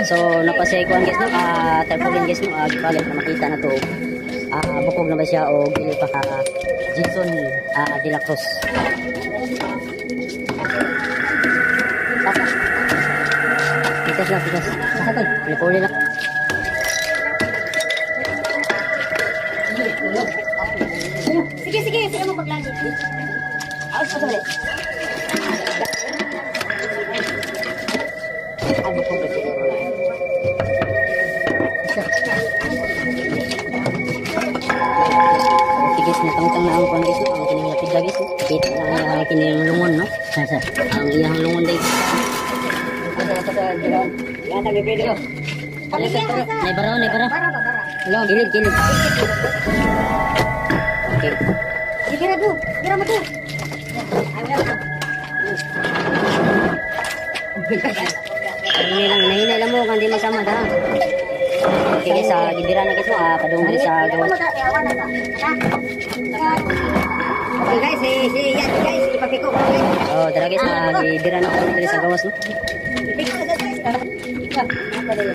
So napasay ko ang guys no, tarpaulin guys no, gipalit na makita na to. Bukog na ba siya o dili pa ka Jason de la Cruz. Tigas lang, tigas. Saka tayo, pinipuli lang. Sige, sige, sige mo paglanggit. Awas pa ulit. Bukog na siguro na. Guys, natangtang na ang guys, no? Ang kining lapid guys, no? Kita na ang kining lungon, no? Ang iyang lungon guys. Yan, nagpipili ko. Nay bara. Hello, gilid. Okay. Sige na do. Gira mo to. Hinay lang mo kung di masama da. Okay guys, gibira na guys, no? Padung diri sa gawas. Okay guys, yan guys, ipapiko ko guys. Oh, tara guys, gibira na padung diri sa gawas, no? Ipiko na guys.